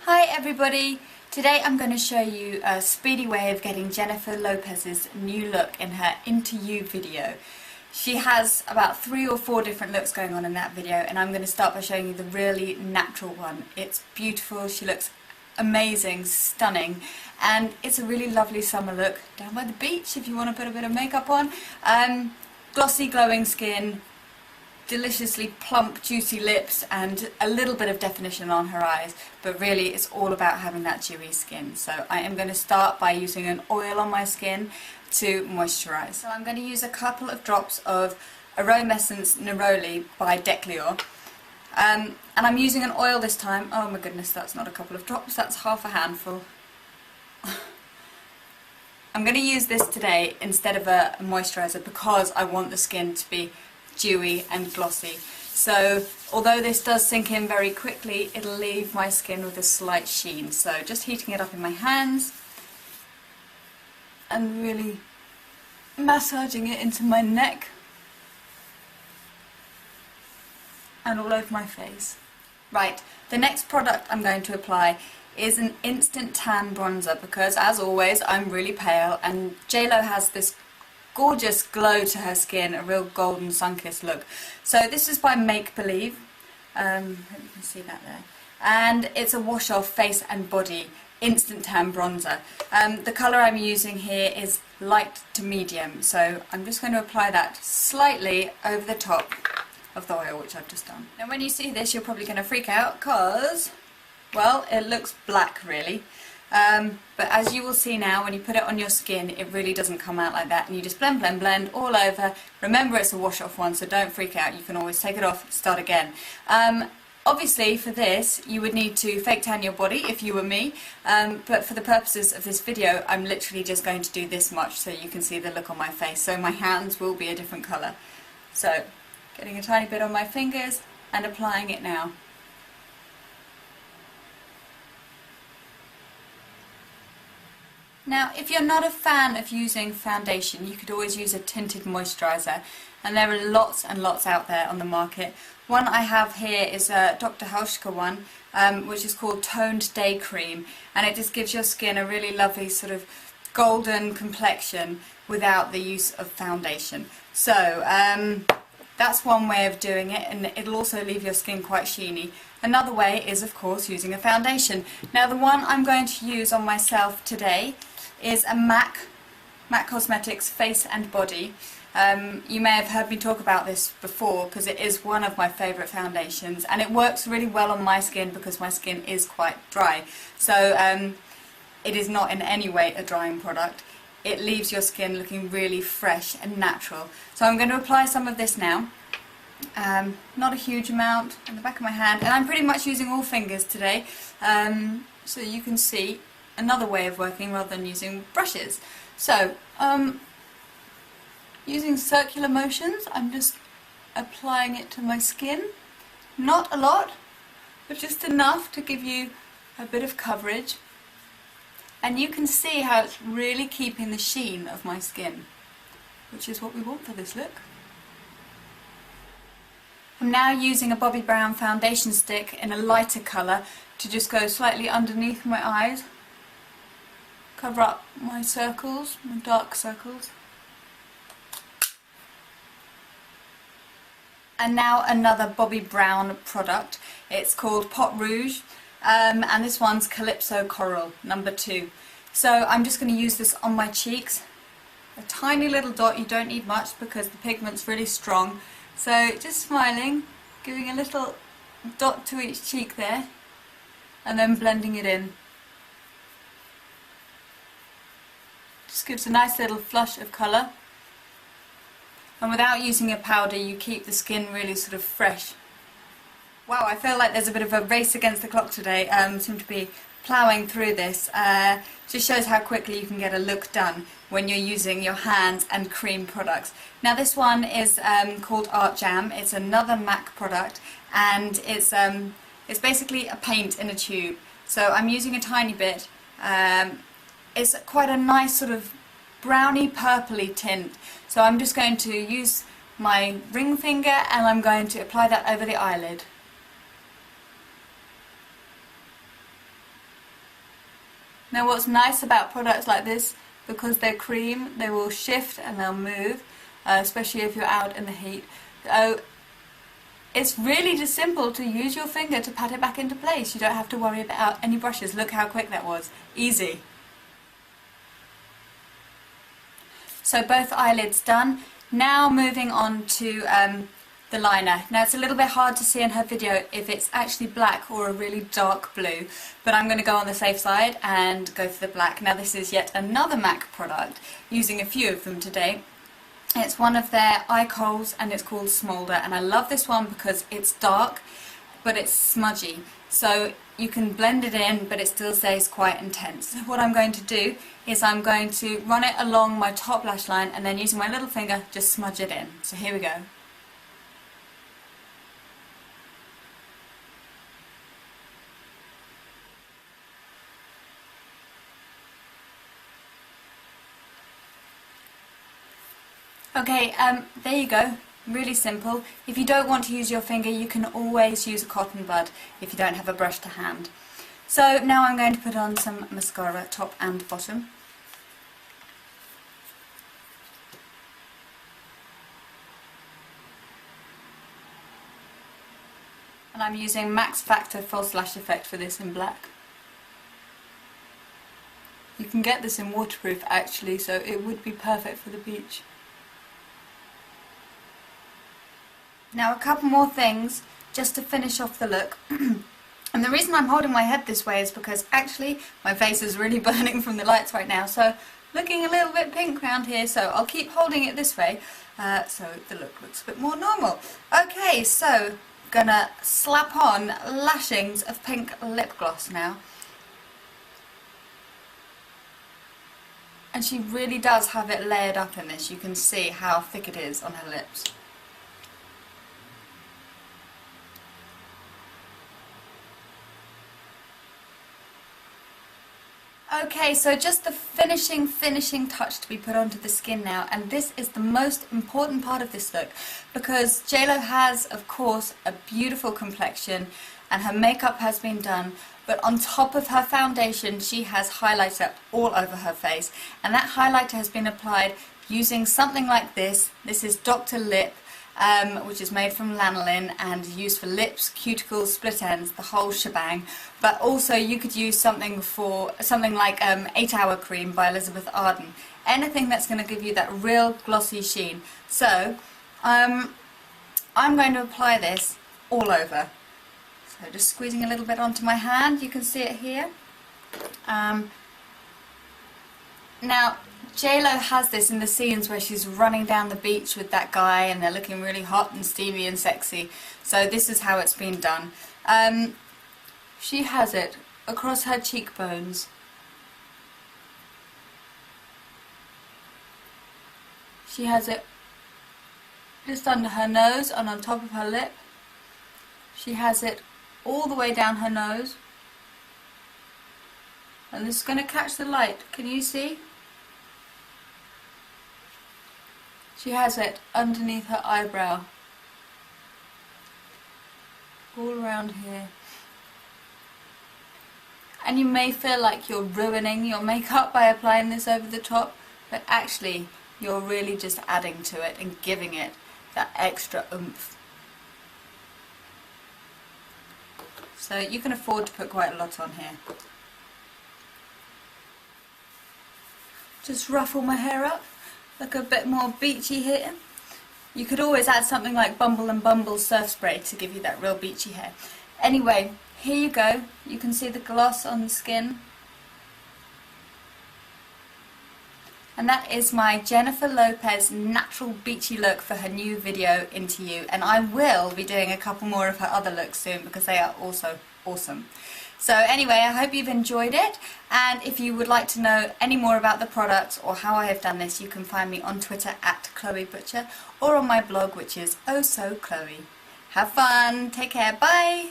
Hi everybody! Today I'm going to show you a speedy way of getting Jennifer Lopez's new look in her Into You video. She has about 3 or 4 different looks going on in that video, and I'm going to start by showing you the really natural one. It's beautiful, she looks amazing, stunning, and it's a really lovely summer look down by the beach if you want to put a bit of makeup on. Glossy glowing skin, deliciously plump juicy lips, and a little bit of definition on her eyes, but really it's all about having that dewy skin. So I am going to start by using an oil on my skin to moisturise. So I'm going to use a couple of drops of Aromessence Neroli by Declior, and I'm using an oil this time. Oh my goodness, that's not a couple of drops, that's half a handful. I'm going to use this today instead of a moisturiser because I want the skin to be dewy and glossy. So although this does sink in very quickly, it'll leave my skin with a slight sheen. So just heating it up in my hands and really massaging it into my neck and all over my face. Right, the next product I'm going to apply is an instant tan bronzer because, as always, I'm really pale and J.Lo has this gorgeous glow to her skin, a real golden sun-kissed look. So this is by Make Believe, hope you can see that there, and it's a wash off face and body instant tan bronzer. The colour I'm using here is light to medium, so I'm just going to apply that slightly over the top of the oil, which I've just done. Now when you see this you're probably going to freak out because, well, it looks black really. But as you will see now, when you put it on your skin, it really doesn't come out like that, and you just blend, blend, blend all over. Remember, it's a wash-off one, so don't freak out. You can always take it off, start again. Obviously, for this, you would need to fake tan your body, if you were me, but for the purposes of this video, I'm literally just going to do this much so you can see the look on my face, so my hands will be a different colour. So, getting a tiny bit on my fingers and applying it now. Now, if you're not a fan of using foundation, you could always use a tinted moisturiser, and there are lots and lots out there on the market. One I have here is a Dr. Hauschka one, which is called Toned Day Cream, and it just gives your skin a really lovely sort of golden complexion without the use of foundation. So that's one way of doing it, and it'll also leave your skin quite sheeny. Another way is, of course, using a foundation. Now, the one I'm going to use on myself today is a MAC Cosmetics Face and Body. You may have heard me talk about this before because it is one of my favourite foundations, and it works really well on my skin because my skin is quite dry. So it is not in any way a drying product. It leaves your skin looking really fresh and natural. So I'm going to apply some of this now. Not a huge amount on the back of my hand, and I'm pretty much using all fingers today, so you can see another way of working rather than using brushes. So using circular motions, I'm just applying it to my skin. Not a lot, but just enough to give you a bit of coverage, and you can see how it's really keeping the sheen of my skin, which is what we want for this look. I'm now using a Bobbi Brown foundation stick in a lighter colour to just go slightly underneath my eyes, cover up my circles, my dark circles. And now another Bobbi Brown product. It's called Pot Rouge, and this one's Calypso Coral, number 2. So I'm just going to use this on my cheeks. A tiny little dot, you don't need much because the pigment's really strong. So just smiling, giving a little dot to each cheek there, and then blending it in. Just gives a nice little flush of colour. And without using a powder, you keep the skin really sort of fresh. Wow, I feel like there's a bit of a race against the clock today. Seem to be ploughing through this. Just shows how quickly you can get a look done when you're using your hands and cream products. Now this one is called Art Jam. It's another MAC product, and it's basically a paint in a tube. So I'm using a tiny bit. It's quite a nice sort of browny purpley tint. So I'm just going to use my ring finger and I'm going to apply that over the eyelid. Now what's nice about products like this, because they're cream, they will shift and they'll move, especially if you're out in the heat. So it's really just simple to use your finger to pat it back into place. You don't have to worry about any brushes. Look how quick that was. Easy. So both eyelids done. Now moving on to the liner. Now it's a little bit hard to see in her video if it's actually black or a really dark blue, but I'm going to go on the safe side and go for the black. Now this is yet another MAC product, using a few of them today. It's one of their eye koals and it's called Smolder, and I love this one because it's dark but it's smudgy, so you can blend it in but it still stays quite intense. So what I'm going to do is I'm going to run it along my top lash line and then using my little finger just smudge it in. So here we go. Okay, there you go. Really simple. If you don't want to use your finger, you can always use a cotton bud if you don't have a brush to hand. So now I'm going to put on some mascara, top and bottom. And I'm using Max Factor False Lash Effect for this in black. You can get this in waterproof actually, so it would be perfect for the beach. Now a couple more things just to finish off the look. And the reason I'm holding my head this way is because actually my face is really burning from the lights right now, so looking a little bit pink around here, so I'll keep holding it this way so the look looks a bit more normal. Okay, so gonna slap on lashings of pink lip gloss now. And she really does have it layered up in this. You can see how thick it is on her lips. Okay, so just the finishing touch to be put onto the skin now, and this is the most important part of this look because J.Lo has, of course, a beautiful complexion and her makeup has been done, but on top of her foundation she has highlighter all over her face, and that highlighter has been applied using something like this. This is Dr. Lip, which is made from lanolin and used for lips, cuticles, split ends, the whole shebang. But also you could use something like 8 Hour Cream by Elizabeth Arden. Anything that's going to give you that real glossy sheen. So I'm going to apply this all over. So just squeezing a little bit onto my hand, you can see it here. Now J.Lo has this in the scenes where she's running down the beach with that guy and they're looking really hot and steamy and sexy. So this is how it's been done. She has it across her cheekbones. She has it just under her nose and on top of her lip. She has it all the way down her nose. And this is going to catch the light. Can you see? She has it underneath her eyebrow, all around here. And you may feel like you're ruining your makeup by applying this over the top, but actually you're really just adding to it and giving it that extra oomph. So you can afford to put quite a lot on here. Just ruffle my hair up. Look a bit more beachy here. You could always add something like Bumble and Bumble surf spray to give you that real beachy hair. Anyway, here you go. You can see the gloss on the skin. And that is my Jennifer Lopez natural beachy look for her new video Into You. And I will be doing a couple more of her other looks soon because they are also awesome. So anyway, I hope you've enjoyed it, and if you would like to know any more about the products or how I have done this, you can find me on Twitter at Chloë Butcher or on my blog, which is Oh So Chloe. Have fun, take care, bye!